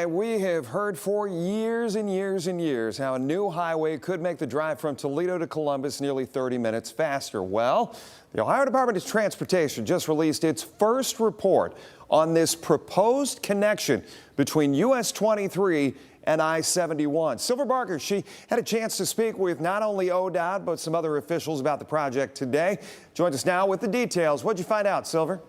We have heard for years and years and years how a new highway could make the drive from Toledo to Columbus nearly 30 minutes faster. Well, the Ohio Department of Transportation just released its first report on this proposed connection between US 23 and I-71. Silver Barker, she had a chance to speak with not only ODOT, but some other officials about the project today. Joins us now with the details. What'd you find out, Silver?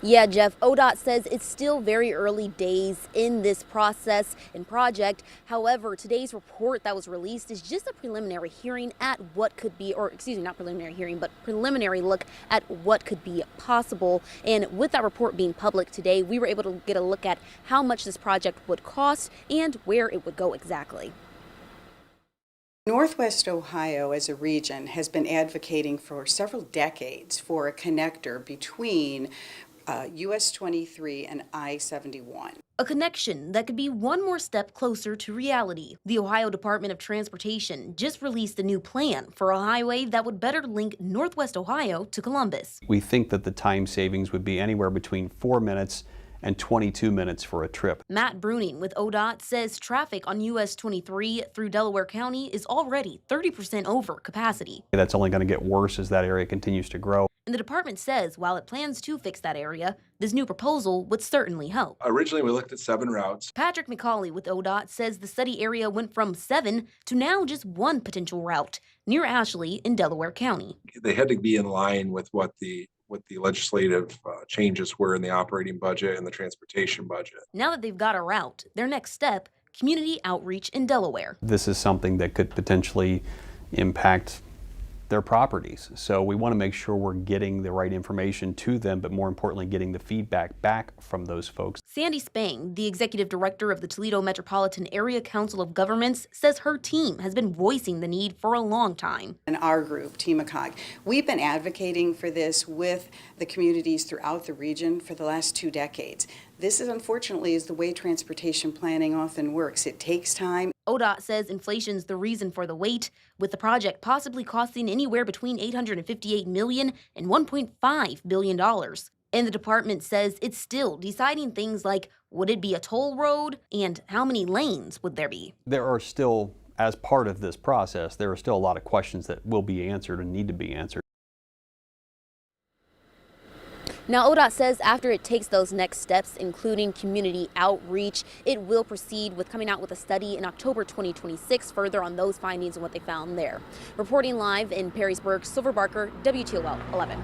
Yeah, Jeff, ODOT says it's still very early days in this process and project. However, today's report that was released is just a preliminary hearing at what could be, or excuse me, not preliminary hearing, but preliminary look at what could be possible. And with that report being public today, we were able to get a look at how much this project would cost and where it would go exactly. Northwest Ohio as a region has been advocating for several decades for a connector between US 23 and I-71. A connection that could be one more step closer to reality. The Ohio Department of Transportation just released a new plan for a highway that would better link Northwest Ohio to Columbus. We think that the time savings would be anywhere between 4 minutes and 22 minutes for a trip. Matt Bruning with ODOT says traffic on US 23 through Delaware County is already 30% over capacity. That's only going to get worse as that area continues to grow. And the department says while it plans to fix that area, this new proposal would certainly help. Originally, we looked at 7 routes. Patrick McCauley with ODOT says the study area went from 7 to now just 1 potential route near Ashley in Delaware County. They had to be in line with what the legislative changes were in the operating budget and the transportation budget. Now that they've got a route, their next step, community outreach in Delaware. This is something that could potentially impact their properties. So we want to make sure we're getting the right information to them, but more importantly, getting the feedback back from those folks. Sandy Spang, the executive director of the Toledo Metropolitan Area Council of Governments, says her team has been voicing the need for a long time. And our group, Team ACOG, we've been advocating for this with the communities throughout the region for the last 2 decades. This is unfortunately the way transportation planning often works. It takes time. ODOT says inflation's the reason for the wait, with the project possibly costing anywhere between $858 million and $1.5 billion. And the department says it's still deciding things like, would it be a toll road and how many lanes would there be? There are still, as part of this process, there are still a lot of questions that will be answered and need to be answered. Now, ODOT says after it takes those next steps, including community outreach, it will proceed with coming out with a study in October 2026 further on those findings and what they found there. Reporting live in Perrysburg, Silver Barker, WTOL 11.